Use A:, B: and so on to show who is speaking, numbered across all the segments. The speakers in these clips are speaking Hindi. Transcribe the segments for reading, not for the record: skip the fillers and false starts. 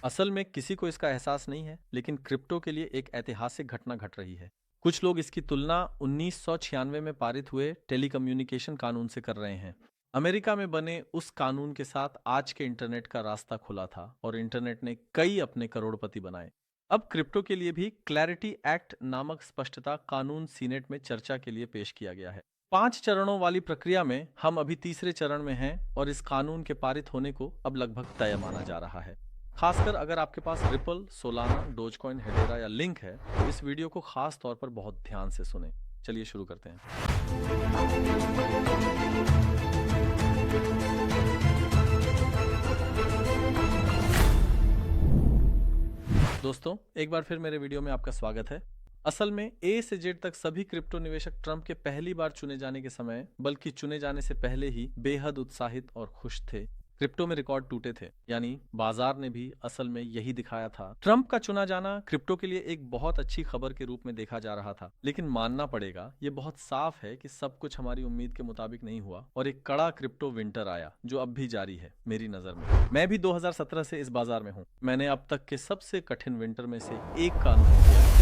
A: असल में किसी को इसका एहसास नहीं है, लेकिन क्रिप्टो के लिए एक ऐतिहासिक घटना घट रही है। कुछ लोग इसकी तुलना 1996 में पारित हुए टेलीकम्युनिकेशन कानून से कर रहे हैं। अमेरिका में बने उस कानून के साथ आज के इंटरनेट का रास्ता खुला था और इंटरनेट ने कई अपने करोड़पति बनाए। अब क्रिप्टो के लिए भी क्लैरिटी एक्ट नामक स्पष्टता कानून सीनेट में चर्चा के लिए पेश किया गया है। 5 चरणों वाली प्रक्रिया में हम अभी तीसरे चरण में हैं और इस कानून के पारित होने को अब लगभग तय माना जा रहा है। खासकर अगर आपके पास रिपल, सोलाना, डोजकॉइन, हेडेरा या लिंक है तो इस वीडियो को खास तौर पर बहुत ध्यान से सुने। चलिए शुरू करते हैं। दोस्तों, एक बार फिर मेरे वीडियो में आपका स्वागत है। असल में ए से जेड तक सभी क्रिप्टो निवेशक ट्रंप के पहली बार चुने जाने के समय, बल्कि चुने जाने से पहले ही बेहद उत्साहित और खुश थे। क्रिप्टो में रिकॉर्ड टूटे थे, यानी बाजार ने भी असल में यही दिखाया था। ट्रंप का चुना जाना क्रिप्टो के लिए एक बहुत अच्छी खबर के रूप में देखा जा रहा था, लेकिन मानना पड़ेगा ये बहुत साफ है कि सब कुछ हमारी उम्मीद के मुताबिक नहीं हुआ और एक कड़ा क्रिप्टो विंटर आया जो अब भी जारी है। मेरी नजर में मैं भी 2017 से इस बाजार में हूँ। मैंने अब तक के सबसे कठिन विंटर में से एक का अनुभव किया है।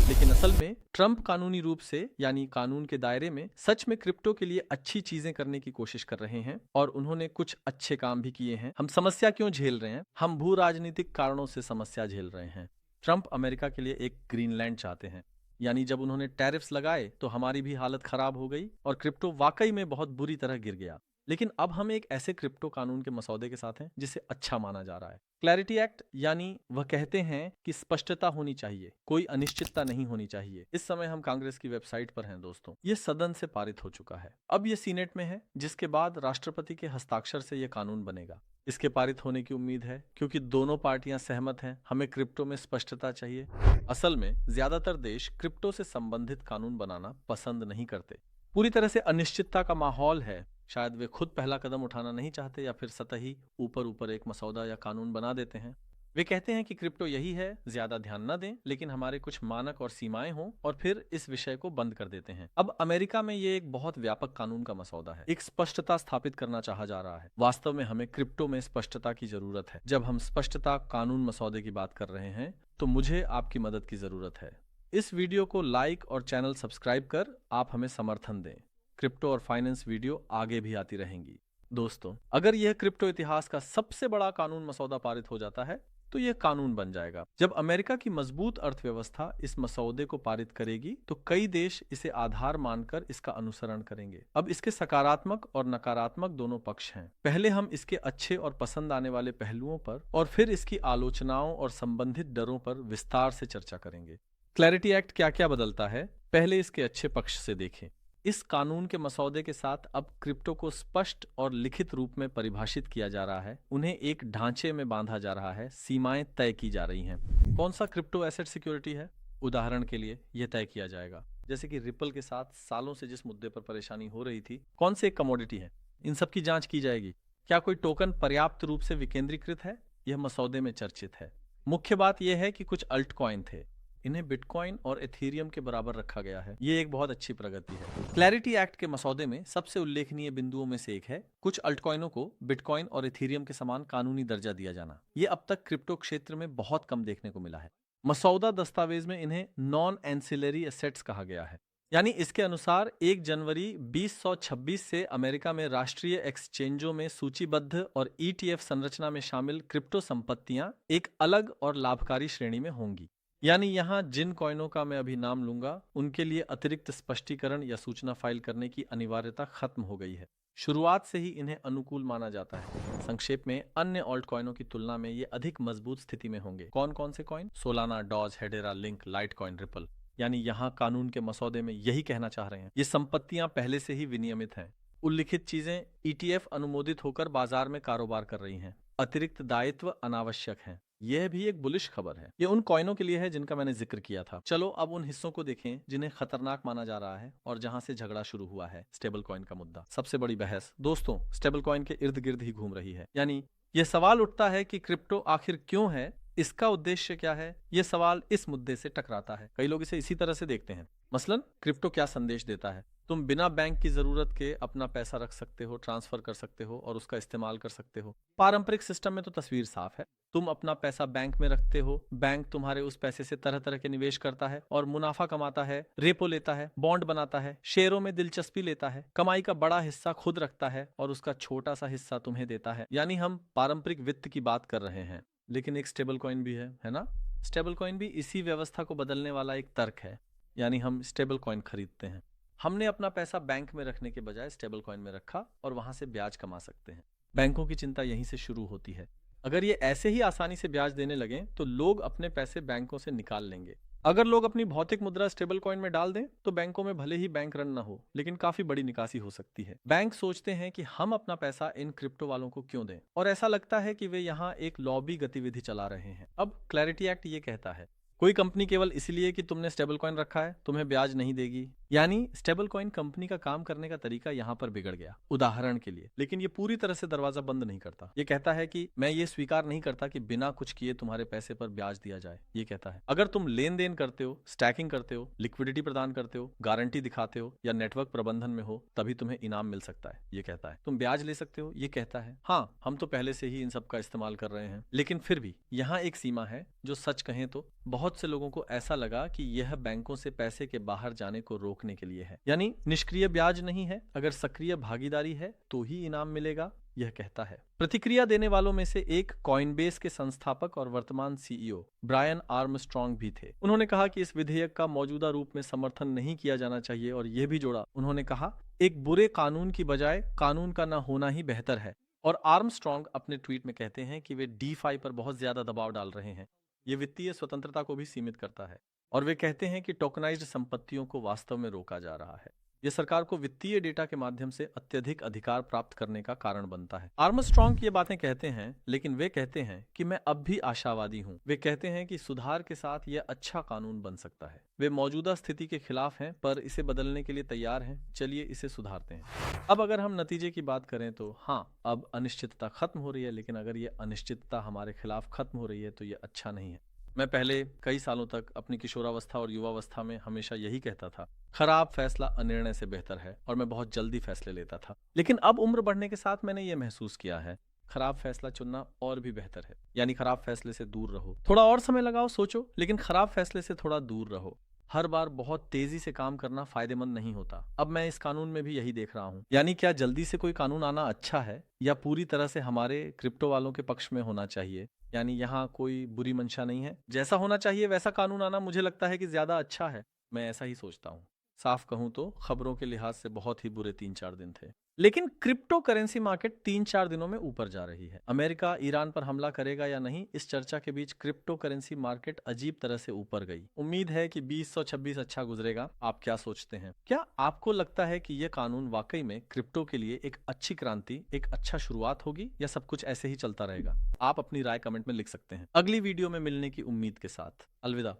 A: लेकिन असल में ट्रंप कानूनी रूप से, यानी कानून के दायरे में, सच में क्रिप्टो के लिए अच्छी चीजें करने की कोशिश कर रहे हैं और उन्होंने कुछ अच्छे काम भी किए हैं। हम समस्या क्यों झेल रहे हैं? हम भू राजनीतिक कारणों से समस्या झेल रहे हैं। ट्रंप अमेरिका के लिए एक ग्रीनलैंड चाहते हैं, यानी जब उन्होंने टैरिफ्स लगाए तो हमारी भी हालत खराब हो गई और क्रिप्टो वाकई में बहुत बुरी तरह गिर गया। लेकिन अब हम एक ऐसे क्रिप्टो कानून के मसौदे के साथ हैं जिसे अच्छा माना जा रहा है। क्लैरिटी एक्ट, यानी वह कहते हैं कि स्पष्टता होनी चाहिए, कोई अनिश्चितता नहीं होनी चाहिए। इस समय हम कांग्रेस की वेबसाइट पर हैं दोस्तों। ये सदन से पारित हो चुका है, अब ये सीनेट में है, जिसके बाद राष्ट्रपति के हस्ताक्षर से यह कानून बनेगा। इसके पारित होने की उम्मीद है क्योंकि दोनों पार्टियां सहमत हैं। हमें क्रिप्टो में स्पष्टता चाहिए। असल में ज्यादातर देश क्रिप्टो से संबंधित कानून बनाना पसंद नहीं करते। पूरी तरह से अनिश्चितता का माहौल है। शायद वे खुद पहला कदम उठाना नहीं चाहते या फिर सतही ऊपर ऊपर एक मसौदा या कानून बना देते हैं। वे कहते हैं कि क्रिप्टो यही है, ज्यादा ध्यान न दें, लेकिन हमारे कुछ मानक और सीमाएं हों, और फिर इस विषय को बंद कर देते हैं। अब अमेरिका में ये एक बहुत व्यापक कानून का मसौदा है। एक स्पष्टता स्थापित करना चाहा जा रहा है। वास्तव में हमें क्रिप्टो में स्पष्टता की जरूरत है। जब हम स्पष्टता कानून मसौदे की बात कर रहे हैं तो मुझे आपकी मदद की जरूरत है। इस वीडियो को लाइक और चैनल सब्सक्राइब कर आप हमें समर्थन दें। क्रिप्टो और फाइनेंस वीडियो आगे भी आती रहेंगी। दोस्तों, अगर यह क्रिप्टो इतिहास का सबसे बड़ा कानून मसौदा पारित हो जाता है तो यह कानून बन जाएगा। जब अमेरिका की मजबूत अर्थव्यवस्था इस मसौदे को पारित करेगी तो कई देश इसे आधार मानकर इसका अनुसरण करेंगे। अब इसके सकारात्मक और नकारात्मक दोनों पक्ष हैं। पहले हम इसके अच्छे और पसंद आने वाले पहलुओं पर और फिर इसकी आलोचनाओं और संबंधित डरों पर विस्तार से चर्चा करेंगे। क्लैरिटी एक्ट क्या क्या बदलता है, पहले इसके अच्छे पक्ष से देखें। इस कानून के मसौदे के साथ अब क्रिप्टो को स्पष्ट और लिखित रूप में परिभाषित किया जा रहा है। उन्हें एक ढांचे में बांधा जा रहा है। सीमाएं तय की जा रही हैं। कौन सा क्रिप्टो एसेट सिक्योरिटी है, उदाहरण के लिए यह तय किया जाएगा। जैसे कि रिपल के साथ सालों से जिस मुद्दे पर परेशानी हो रही थी, कौन से एक कमोडिटी है, इन सब की जांच की जाएगी। क्या कोई टोकन पर्याप्त रूप से विकेंद्रीकृत है, यह मसौदे में चर्चित है। मुख्य बात यह है कि कुछ अल्ट कॉइन थे, इन्हें बिटकॉइन और एथीरियम के बराबर रखा गया है। ये एक बहुत अच्छी प्रगति है। क्लैरिटी एक्ट के मसौदे में सबसे उल्लेखनीय बिंदुओं में से एक है कुछ अल्टकॉइनों को बिटकॉइन और एथीरियम के समान कानूनी दर्जा दिया जाना। ये अब तक क्रिप्टो क्षेत्र में बहुत कम देखने को मिला है। मसौदा दस्तावेज में इन्हें नॉन एंसिलरी एसेट्स कहा गया है, यानी इसके अनुसार 1 जनवरी 2026 से अमेरिका में राष्ट्रीय एक्सचेंजों में सूचीबद्ध और ETF संरचना में शामिल क्रिप्टो संपत्तियां एक अलग और लाभकारी श्रेणी में होंगी। यानी यहाँ जिन कॉइनों का मैं अभी नाम लूंगा उनके लिए अतिरिक्त स्पष्टीकरण या सूचना फाइल करने की अनिवार्यता खत्म हो गई है। शुरुआत से ही इन्हें अनुकूल माना जाता है। संक्षेप में, अन्य ऑल्ट कॉइनों की तुलना में ये अधिक मजबूत स्थिति में होंगे। कौन कौन से coin? Solana, Doge, Hedera, Link, Litecoin, Ripple. यानी यहाँ कानून के मसौदे में यही कहना चाह रहे हैं, ये संपत्तियां पहले से ही विनियमित हैं। उल्लिखित चीजें ETF अनुमोदित होकर बाजार में कारोबार कर रही हैं। अतिरिक्त दायित्व अनावश्यक हैं। यह भी एक बुलिश खबर है। ये उन कॉइनों के लिए है जिनका मैंने जिक्र किया था। चलो अब उन हिस्सों को देखें जिन्हें खतरनाक माना जा रहा है और जहां से झगड़ा शुरू हुआ है। स्टेबल कॉइन का मुद्दा, सबसे बड़ी बहस दोस्तों स्टेबल कॉइन के इर्द गिर्द ही घूम रही है। यानी यह सवाल उठता है कि क्रिप्टो आखिर क्यों है, इसका उद्देश्य क्या है। यह सवाल इस मुद्दे से टकराता है। कई लोग इसे इसी तरह से देखते हैं, मसलन क्रिप्टो क्या संदेश देता है, तुम बिना बैंक की जरूरत के अपना पैसा रख सकते हो, ट्रांसफर कर सकते हो और उसका इस्तेमाल कर सकते हो। पारंपरिक सिस्टम में तो तस्वीर साफ है। तुम अपना पैसा बैंक में रखते हो, बैंक तुम्हारे उस पैसे से तरह तरह के निवेश करता है और मुनाफा कमाता है, रेपो लेता है, बॉन्ड बनाता है, शेयरों में दिलचस्पी लेता है, कमाई का बड़ा हिस्सा खुद रखता है और उसका छोटा सा हिस्सा तुम्हें देता है। यानी हम पारंपरिक वित्त की बात कर रहे हैं। लेकिन एक स्टेबल कॉइन भी है ना? स्टेबल कॉइन भी इसी व्यवस्था को बदलने वाला एक तर्क है। यानी हम स्टेबल कॉइन खरीदते हैं। हमने अपना पैसा बैंक में रखने के बजाय स्टेबल कॉइन में रखा और वहां से ब्याज कमा सकते हैं। बैंकों की चिंता यहीं से शुरू होती है। अगर ये ऐसे ही आसानी से ब्याज देने लगे तो लोग अपने पैसे बैंकों से निकाल लेंगे। अगर लोग अपनी भौतिक मुद्रा स्टेबल कॉइन में डाल दें तो बैंकों में भले ही बैंक रन ना हो, लेकिन काफी बड़ी निकासी हो सकती है। बैंक सोचते हैं कि हम अपना पैसा इन क्रिप्टो वालों को क्यों दें, और ऐसा लगता है कि वे यहाँ एक लॉबी गतिविधि चला रहे हैं। अब क्लैरिटी एक्ट ये कहता है कोई कंपनी केवल इसलिए कि तुमने स्टेबल कॉइन रखा है तुम्हें ब्याज नहीं देगी। यानी स्टेबल कॉइन कंपनी का काम करने का तरीका यहाँ पर बिगड़ गया, उदाहरण के लिए। लेकिन ये पूरी तरह से दरवाजा बंद नहीं करता। ये कहता है कि मैं ये स्वीकार नहीं करता कि बिना कुछ किए तुम्हारे पैसे पर ब्याज दिया जाए। ये कहता है अगर तुम लेन देन करते हो, स्टैकिंग करते हो, लिक्विडिटी प्रदान करते हो, गारंटी दिखाते हो या नेटवर्क प्रबंधन में हो, तभी तुम्हें इनाम मिल सकता है। ये कहता है तुम ब्याज ले सकते हो। ये कहता है हाँ, हम तो पहले से ही इन सब का इस्तेमाल कर रहे हैं। लेकिन फिर भी यहाँ एक सीमा है जो सच कहें तो बहुत से लोगों को ऐसा लगा कि यह बैंकों से पैसे के बाहर जाने को रोकने के लिए है। यानी निष्क्रिय ब्याज नहीं है, अगर सक्रिय भागीदारी है तो ही इनाम मिलेगा, यह कहता है। प्रतिक्रिया देने वालों में से एक कॉइनबेस के संस्थापक और वर्तमान सीईओ ब्रायन आर्मस्ट्रॉन्ग भी थे। उन्होंने कहा कि इस विधेयक का मौजूदा रूप में समर्थन नहीं किया जाना चाहिए और यह भी जोड़ा, उन्होंने कहा एक बुरे कानून की बजाय कानून का न होना ही बेहतर है। और आर्मस्ट्रॉन्ग अपने ट्वीट में कहते हैं कि वे DeFi पर बहुत ज्यादा दबाव डाल रहे हैं। ये वित्तीय स्वतंत्रता को भी सीमित करता है और वे कहते हैं कि टोकनाइज्ड संपत्तियों को वास्तव में रोका जा रहा है। यह सरकार को वित्तीय डेटा के माध्यम से अत्यधिक अधिकार प्राप्त करने का कारण बनता है। आर्मस्ट्रॉन्ग ये बातें कहते हैं, लेकिन वे कहते हैं कि मैं अब भी आशावादी हूं। वे कहते हैं कि सुधार के साथ यह अच्छा कानून बन सकता है। वे मौजूदा स्थिति के खिलाफ हैं पर इसे बदलने के लिए तैयार हैं। चलिए इसे सुधारते हैं। अब अगर हम नतीजे की बात करें तो हाँ, अब अनिश्चितता खत्म हो रही है, लेकिन अगर ये अनिश्चितता हमारे खिलाफ खत्म हो रही है तो ये अच्छा नहीं है। मैं पहले कई सालों तक अपनी किशोरावस्था और युवावस्था में हमेशा यही कहता था, खराब फैसला अनिर्णय से बेहतर है, और मैं बहुत जल्दी फैसले लेता था। लेकिन अब उम्र बढ़ने के साथ मैंने ये महसूस किया है, खराब फैसला चुनना और भी बेहतर है। यानी खराब फैसले से दूर रहो, थोड़ा और समय लगाओ, सोचो, लेकिन खराब फैसले से थोड़ा दूर रहो। हर बार बहुत तेजी से काम करना फायदेमंद नहीं होता। अब मैं इस कानून में भी यही देख रहा हूँ। यानी क्या जल्दी से कोई कानून आना अच्छा है या पूरी तरह से हमारे क्रिप्टो वालों के पक्ष में होना चाहिए? यानी यहाँ कोई बुरी मंशा नहीं है, जैसा होना चाहिए वैसा कानून आना मुझे लगता है कि ज्यादा अच्छा है। मैं ऐसा ही सोचता हूँ। साफ कहूं तो खबरों के लिहाज से बहुत ही बुरे 3-4 दिन थे, लेकिन क्रिप्टो करेंसी मार्केट 3-4 दिनों में ऊपर जा रही है। अमेरिका ईरान पर हमला करेगा या नहीं, इस चर्चा के बीच क्रिप्टो करेंसी मार्केट अजीब तरह से ऊपर गई। उम्मीद है कि 2026 अच्छा गुजरेगा। आप क्या सोचते हैं? क्या आपको लगता है कि यह कानून वाकई में क्रिप्टो के लिए एक अच्छी क्रांति, एक अच्छा शुरुआत होगी, या सब कुछ ऐसे ही चलता रहेगा? आप अपनी राय कमेंट में लिख सकते हैं। अगली वीडियो में मिलने की उम्मीद के साथ अलविदा।